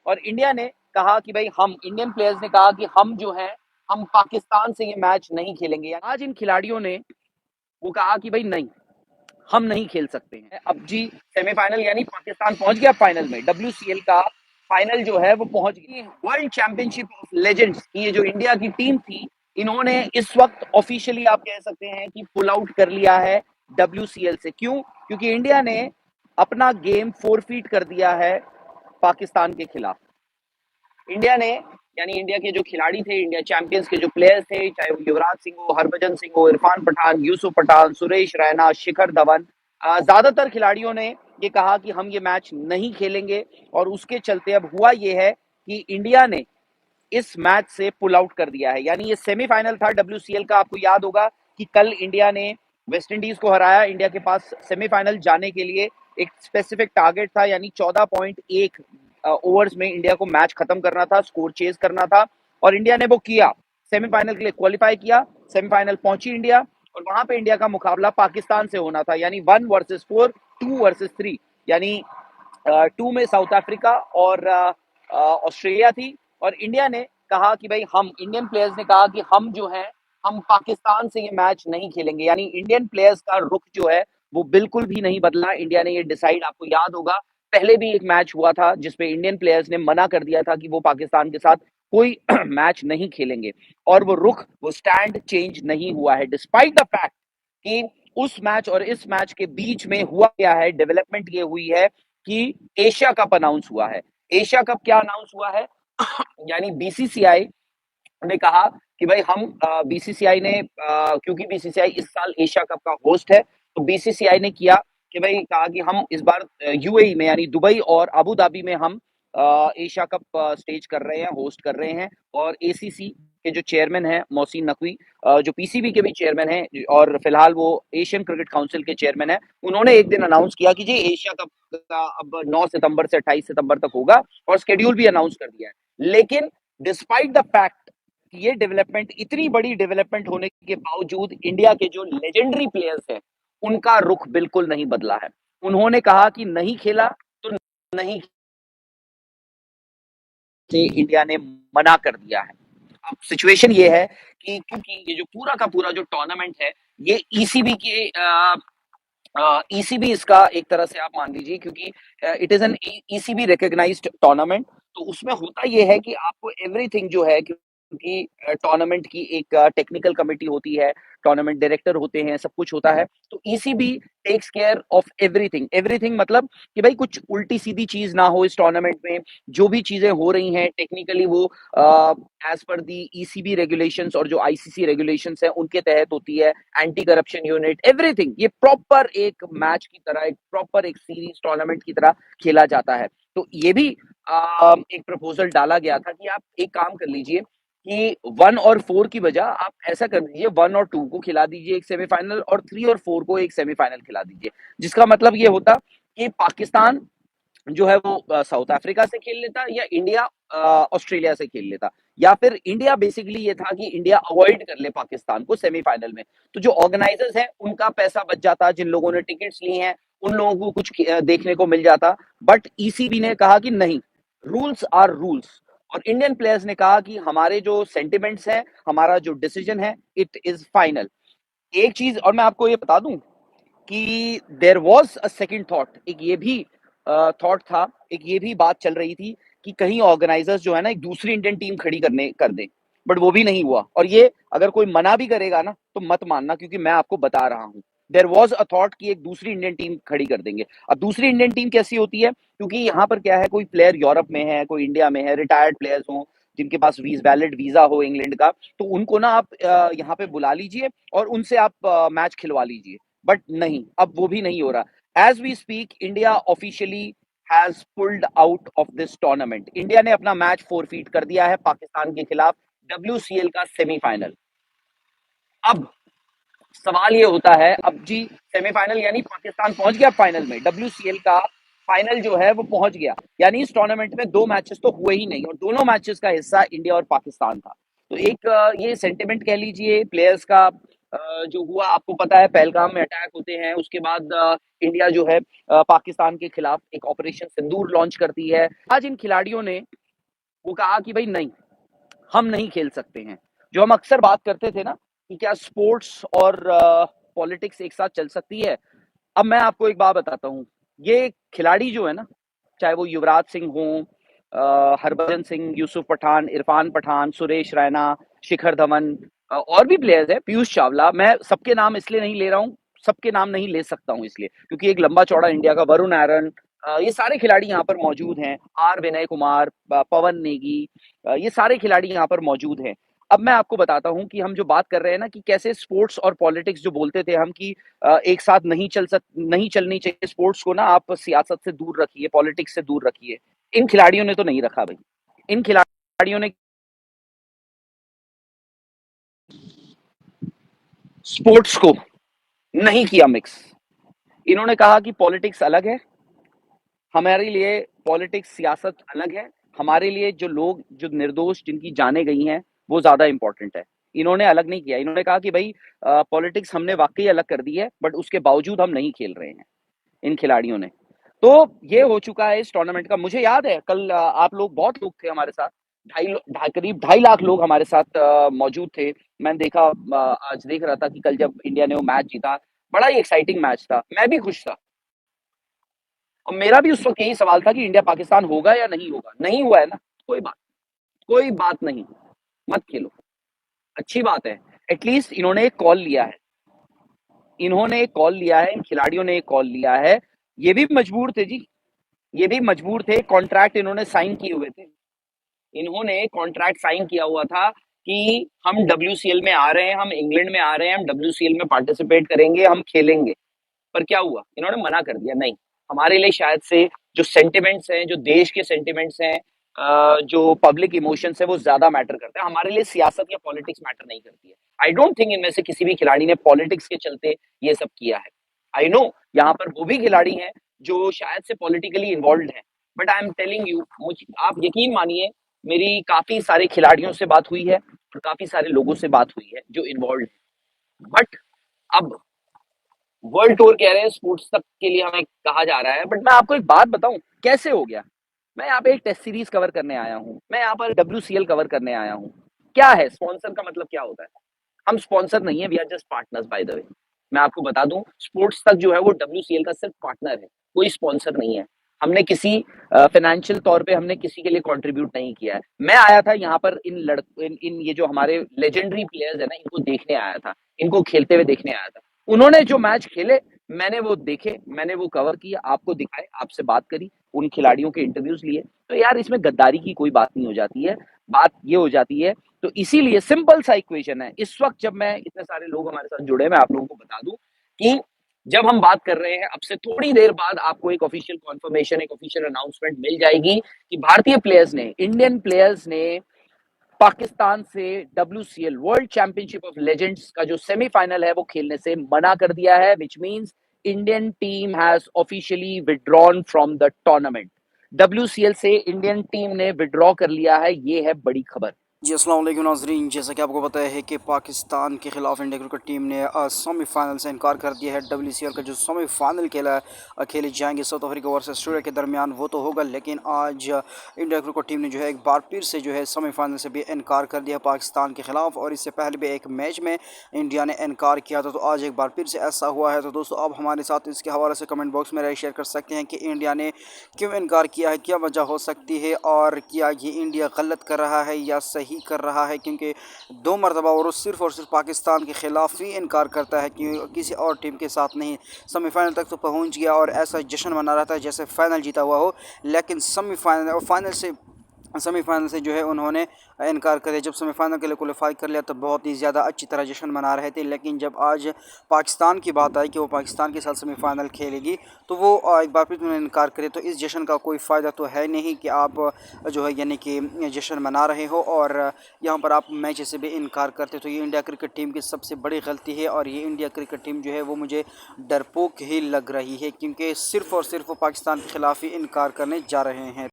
और इंडिया ने कहा कि भाई हम इंडियन प्लेयर्स ने कहा कि हम जो है हम पाकिस्तान से ये मैच नहीं खेलेंगे। आज इन खिलाड़ियों ने वो कहा कि भाई नहीं, हम नहीं खेल सकते हैं। अब जी सेमीफाइनल यानी पाकिस्तान पहुंच गया फाइनल में, डब्ल्यूसीएल का फाइनल जो है वो पहुंच गई। वर्ल्ड चैंपियनशिप ऑफ लेजेंड्स की ये जो इंडिया की टीम थी, इन्होंने इस वक्त ऑफिशियली आप कह सकते हैं कि पुल आउट कर लिया है डब्ल्यूसीएल से। क्यों? क्योंकि इंडिया ने अपना गेम फोरफीट कर दिया है पाकिस्तान के खिलाफ। इंडिया ने यानी इंडिया के जो खिलाड़ी थे, इंडिया चैंपियंस के जो प्लेयर्स थे, चाहे वो युवराज सिंह हो, हरभजन सिंह हो, इरफान पठान, यूसुफ पठान, सुरेश रैना, शिखर धवन, ज्यादातर खिलाड़ियों ने ये कहा कि हम ये मैच नहीं खेलेंगे। और उसके चलते अब हुआ ये है कि इंडिया ने इस मैच से पुल आउट कर दिया है। यानी ये सेमीफाइनल था डब्ल्यूसीएल का। आपको याद होगा कि कल इंडिया ने वेस्ट इंडीज को हराया। इंडिया के पास सेमीफाइनल जाने के लिए एक स्पेसिफिक टारगेट था, यानी 14.1 ओवर्स में इंडिया को मैच खत्म करना था, स्कोर चेज करना था, और इंडिया ने वो किया। सेमीफाइनल के लिए क्वालिफाई किया, सेमीफाइनल पहुंची इंडिया, और वहां पे इंडिया का मुकाबला पाकिस्तान से होना था, यानी 1 वर्सेस 4, 2 वर्सेस 3। यानी 2 में साउथ अफ्रीका और ऑस्ट्रेलिया थी। और इंडिया ने कहा कि भाई हम इंडियन प्लेयर्स ने कहा कि हम जो है हम पाकिस्तान से ये मैच नहीं खेलेंगे। यानी इंडियन प्लेयर्स का रुख जो है वो बिल्कुल भी नहीं बदला। इंडिया ने ये डिसाइड, आपको याद होगा पहले भी एक मैच हुआ था जिसपे इंडियन प्लेयर्स ने मना कर दिया था कि वो पाकिस्तान के साथ कोई मैच नहीं खेलेंगे, और वो रुख, वो स्टैंड चेंज नहीं हुआ है, डिस्पाइट द फैक्ट कि उस मैच और इस मैच के बीच में हुआ क्या है, डेवलपमेंट ये हुई है कि एशिया कप अनाउंस हुआ है। एशिया कप क्या अनाउंस हुआ है? यानी बीसीसीआई ने कहा कि भाई हम बीसीसीआई ने क्योंकि बीसीसीआई इस साल एशिया कप का होस्ट है, तो बीसीसीआई ने किया कि भाई कहा कि हम इस बार यूएई में यानी दुबई और अबू धाबी में हम एशिया कप स्टेज कर रहे हैं, होस्ट कर रहे हैं। और एसीसी के जो चेयरमैन हैं मोहसिन नकवी, जो पीसीबी के भी चेयरमैन हैं और फिलहाल वो एशियन क्रिकेट काउंसिल के चेयरमैन हैं, उन्होंने एक दिन अनाउंस किया कि जी एशिया कप का अब 9 सितंबर से 28 सितंबर तक होगा, और स्केड्यूल भी अनाउंस कर दिया है। लेकिन डिस्पाइट द फैक्ट ये डेवलपमेंट, इतनी बड़ी डेवलपमेंट होने के बावजूद इंडिया के जो लेजेंडरी प्लेयर्स हैं उनका रुख बिल्कुल नहीं बदला है। उन्होंने कहा कि नहीं खेला तो नहीं, से इंडिया ने मना कर दिया है। अब सिचुएशन ये है कि क्योंकि ये जो पूरा का पूरा जो टूर्नामेंट है ये ईसीबी के ईसीबी इसका एक तरह से आप मान लीजिए, क्योंकि it is an ECB recognised tournament. तो उसमें होता यह है कि आपको एवरीथिंग जो है, क्योंकि टूर्नामेंट की एक टेक्निकल कमेटी होती है, टूर्नामेंट डायरेक्टर होते हैं, सब कुछ होता है। तो ECB takes care of everything. Everything मतलब कि भाई कुछ उल्टी सीधी चीज ना हो इस टूर्नामेंट में। जो भी चीजें हो रही हैं टेक्निकली वो एज पर दी ईसीबी रेगुलेशंस और जो आईसीसी रेगुलेशंस हैं उनके तहत होती है। एंटी करप्शन यूनिट, एवरीथिंग, ये प्रॉपर एक मैच की तरह, एक प्रॉपर एक सीरीज टूर्नामेंट की तरह खेला जाता है। तो ये भी एक प्रपोजल डाला गया था कि आप एक काम कर लीजिए कि 1 और 4 की बजाय आप ऐसा कर दीजिए, 1 और 2 को खिला दीजिए एक सेमीफाइनल, और 3 और 4 को एक सेमीफाइनल खिला दीजिए। जिसका मतलब ये होता कि पाकिस्तान जो है वो साउथ अफ्रीका से खेल लेता, या इंडिया ऑस्ट्रेलिया से खेल लेता, या फिर इंडिया, बेसिकली ये था कि इंडिया अवॉइड कर ले पाकिस्तान को सेमीफाइनल में। तो जो ऑर्गेनाइजर्स हैं उनका पैसा बच जाता, जिन लोगों ने टिकट्स ली हैं उन लोगों को कुछ देखने को मिल जाता। बट ईसीबी ने कहा कि नहीं, रूल्स आर रूल्स। और इंडियन प्लेयर्स ने कहा कि हमारे जो सेंटिमेंट्स हैं, हमारा जो डिसीजन है, इट इज फाइनल। एक चीज और मैं आपको ये बता दूं कि there was a second thought, एक ये भी थॉट था, एक ये भी बात चल रही थी कि कहीं ऑर्गेनाइजर्स जो है ना एक दूसरी इंडियन टीम खड़ी करने कर दें। बट वो भी नहीं हुआ। और ये अगर कोई मना भी करेगा ना तो मत मानना, क्योंकि मैं आपको बता रहा हूं देयर वाज अ थॉट कि एक दूसरी इंडियन टीम खड़ी कर देंगे। अब दूसरी इंडियन टीम कैसी होती है? क्योंकि यहाँ पर क्या है, कोई प्लेयर यूरोप में है, कोई इंडिया में है, रिटायर्ड प्लेयर्स हो जिनके पास वैलिड वीजा हो इंग्लैंड का, तो उनको ना आप यहाँ पे बुला लीजिए और उनसे आप मैच खिलवा लीजिए। बट नहीं, अब वो भी नहीं हो रहा। As we speak India officially has pulled out of this tournament. India ने अपना मैच फोरफीट कर दिया है पाकिस्तान के खिलाफ, डब्ल्यूसीएल का सेमीफाइनल। अब सवाल ये होता है, अब जी सेमीफाइनल यानी पाकिस्तान पहुंच गया फाइनल में, डब्ल्यूसीएल का फाइनल जो है वो पहुंच गया। यानी इस टूर्नामेंट में 2 मैचेस तो हुए ही नहीं, और दोनों मैचेस का हिस्सा इंडिया और पाकिस्तान था। तो एक ये सेंटिमेंट कह लीजिए प्लेयर्स का जो हुआ। आपको पता है पहलगाम में अटैक होते हैं, उसके बाद इंडिया जो है पाकिस्तान के खिलाफ एक ऑपरेशन सिंदूर लॉन्च करती है। आज इन खिलाड़ियों ने वो कहा कि भाई नहीं, हम नहीं खेल सकते हैं। जो हम अक्सर बात करते थे ना कि क्या स्पोर्ट्स और पॉलिटिक्स एक साथ चल सकती है। अब मैं आपको एक बात बताता हूँ, ये खिलाड़ी जो है ना, चाहे वो युवराज सिंह हो, हरभजन सिंह, यूसुफ पठान, इरफान पठान, सुरेश रैना, शिखर धवन, और भी प्लेयर्स है, पीयूष चावला, मैं सबके नाम इसलिए नहीं ले रहा हूँ, सबके नाम नहीं ले सकता हूँ इसलिए क्योंकि एक लंबा चौड़ा इंडिया का वरुण आरन, ये सारे खिलाड़ी यहाँ पर मौजूद हैं, आर विनय कुमार, पवन नेगी, ये सारे खिलाड़ी यहाँ पर मौजूद हैं। अब मैं आपको बताता हूँ कि हम जो बात कर रहे हैं ना कि कैसे स्पोर्ट्स और पॉलिटिक्स जो बोलते थे हम कि एक साथ नहीं चलनी चाहिए स्पोर्ट्स को ना, आप सियासत से दूर रखिए, पॉलिटिक्स से दूर रखिए। इन खिलाड़ियों ने तो नहीं रखा भाई। इन खिलाड़ियों ने स्पोर्ट्स को नहीं किया मिक्स। इन्होंने कहा कि पॉलिटिक्स अलग है, हमारे लिए पॉलिटिक्स सियासत अलग है, हमारे लिए जो लोग जो निर्दोष जिनकी जानें गई हैं वो ज्यादा इंपॉर्टेंट है। इन्होंने अलग नहीं किया, इन्होंने कहा कि भाई पॉलिटिक्स हमने वाकई अलग कर दी है बट उसके बावजूद हम नहीं खेल रहे हैं। इन खिलाड़ियों ने, तो ये हो चुका है इस टूर्नामेंट का। मुझे याद है कल आप लोग, बहुत लोग थे हमारे साथ, करीब 2.5 लाख लोग हमारे साथ मौजूद थे। मैंने देखा, आज देख रहा था कि कल जब इंडिया ने वो मैच जीता, बड़ा ही एक्साइटिंग मैच था, मैं भी खुश था। और मेरा भी उस वक्त यही सवाल था कि इंडिया पाकिस्तान होगा या नहीं होगा। नहीं हुआ है ना, कोई बात नहीं, मत खेलो, अच्छी बात है। एटलीस्ट इन्होंने एक कॉल लिया है, इन्होंने एक कॉल लिया है, इन खिलाड़ियों ने एक कॉल लिया है। ये भी मजबूर थे जी, ये भी मजबूर थे, कॉन्ट्रैक्ट इन्होंने साइन किए हुए थे। इन्होंने कॉन्ट्रैक्ट साइन किया हुआ था कि हम डब्ल्यूसीएल में आ रहे हैं, हम इंग्लैंड में आ रहे हैं, हम डब्ल्यूसीएल में पार्टिसिपेट करेंगे, हम खेलेंगे। पर क्या हुआ, इन्होंने मना कर दिया, नहीं। हमारे लिए शायद से जो सेंटिमेंट्स हैं, जो देश के सेंटिमेंट्स हैं, जो पब्लिक इमोशंस है, वो ज्यादा मैटर करते हैं, हमारे लिए सियासत या पॉलिटिक्स मैटर नहीं करती है। आई डोंट थिंक इनमें से किसी भी खिलाड़ी ने पॉलिटिक्स के चलते ये सब किया है। आई नो यहाँ पर वो भी खिलाड़ी हैं जो शायद से पॉलिटिकली इन्वॉल्व हैं, but I am telling you, मुझ आप यकीन मानिए, मेरी काफी सारे खिलाड़ियों से बात हुई है और काफी सारे लोगों से बात हुई है जो इन्वॉल्व है। बट अब वर्ल्ड टूर कह रहे हैं, स्पोर्ट्स तक के लिए हमें कहा जा रहा है, बट मैं आपको एक बात बताऊं कैसे हो गया। मैं यहाँ पे एक टेस्ट सीरीज कवर करने आया हूँ, मैं यहाँ पर डब्ल्यूसीएल कवर करने आया हूँ। क्या है स्पॉन्सर का मतलब, क्या होता है? हम स्पॉन्सर नहीं है, we are just partners by the way. मैं आपको बता दूं, स्पोर्ट्स तक जो है वो डब्ल्यूसीएल का सिर्फ पार्टनर है, कोई स्पॉन्सर नहीं है। हमने किसी फाइनेंशियल तौर पे हमने किसी के लिए कंट्रीब्यूट नहीं किया है। मैं आया था यहाँ पर इन ये जो हमारे लेजेंडरी प्लेयर्स है ना, इनको देखने आया था, इनको खेलते हुए देखने आया था। उन्होंने जो मैच खेले, मैंने वो देखे, मैंने वो कवर किया, आपको दिखाए, आपसे बात करी, उन खिलाड़ियों के इंटरव्यूज लिए। तो यार इसमें गद्दारी की कोई बात नहीं हो जाती है, बात ये हो जाती है। तो इसीलिए सिंपल सा इक्वेशन है, इस वक्त जब मैं, इतने सारे लोग हमारे साथ जुड़े, मैं आप लोगों को बता दूं कि जब हम बात कर रहे हैं, अब से थोड़ी देर बाद आपको एक ऑफिशियल कॉन्फर्मेशन, एक ऑफिशियल अनाउंसमेंट मिल जाएगी कि भारतीय प्लेयर्स ने, इंडियन प्लेयर्स ने पाकिस्तान से WCL world championship of legends का जो सेमीफाइनल है वो खेलने से मना कर दिया है, which means Indian team has officially withdrawn from the tournament. WCL से इंडियन टीम ने विड्रॉ कर लिया है, ये है बड़ी खबर। जी अस्सलाम वालेकुम नाजरीन, जैसा कि आपको पता है कि पाकिस्तान के ख़िलाफ़ इंडिया क्रिकेट टीम ने सेमीफाइनल से इनकार कर दिया है। डब्ल्यूसीएल का जो सेमीफाइनल खेले जाएंगे साउथ अफ्रीका वर्सेस ऑस्ट्रेलिया के दरमियान, वो तो होगा, लेकिन आज इंडिया क्रिकेट टीम ने जो है एक बार फिर से जो है सेमीफाइनल से भी इनकार कर दिया पाकिस्तान के ख़िलाफ़। और इससे पहले भी एक मैच में इंडिया ने इनकार किया था, तो आज एक बार फिर से ऐसा हुआ है। तो दोस्तों, आप हमारे साथ इसके हवाले से कमेंट बॉक्स में राय शेयर कर सकते हैं कि इंडिया ने क्यों इनकार किया है, क्या वजह हो सकती है, और क्या ये इंडिया गलत कर रहा है या सही कर रहा है। क्योंकि 2 मरतबा और सिर्फ पाकिस्तान के ख़िलाफ़ ही इनकार करता है कि किसी और टीम के साथ नहीं। सेमीफाइनल तक तो पहुंच गया और ऐसा जश्न मना रहा था जैसे फ़ाइनल जीता हुआ हो, लेकिन सेमीफाइनल और सेमीफाइनल से जो है उन्होंने इनकार कर दिया। जब सेमीफाइनल के लिए क्वालिफाई कर लिया तो बहुत ही ज़्यादा अच्छी तरह जश्न मना रहे थे, लेकिन जब आज पाकिस्तान की बात आई कि वो पाकिस्तान के साथ सेमीफाइनल खेलेगी, तो वो एक बार फिर उन्होंने इनकार करे। तो इस जश्न का कोई फ़ायदा तो है नहीं कि आप जो है यानी कि जश्न मना रहे हो और यहाँ पर आप मैच से भी इनकार करते। तो ये इंडिया क्रिकेट टीम की सबसे बड़ी गलती है, और ये इंडिया क्रिकेट टीम जो है वो मुझे डरपोक ही लग रही है, क्योंकि सिर्फ़ और सिर्फ पाकिस्तान के ख़िलाफ़ ही इनकार करने जा रहे हैं।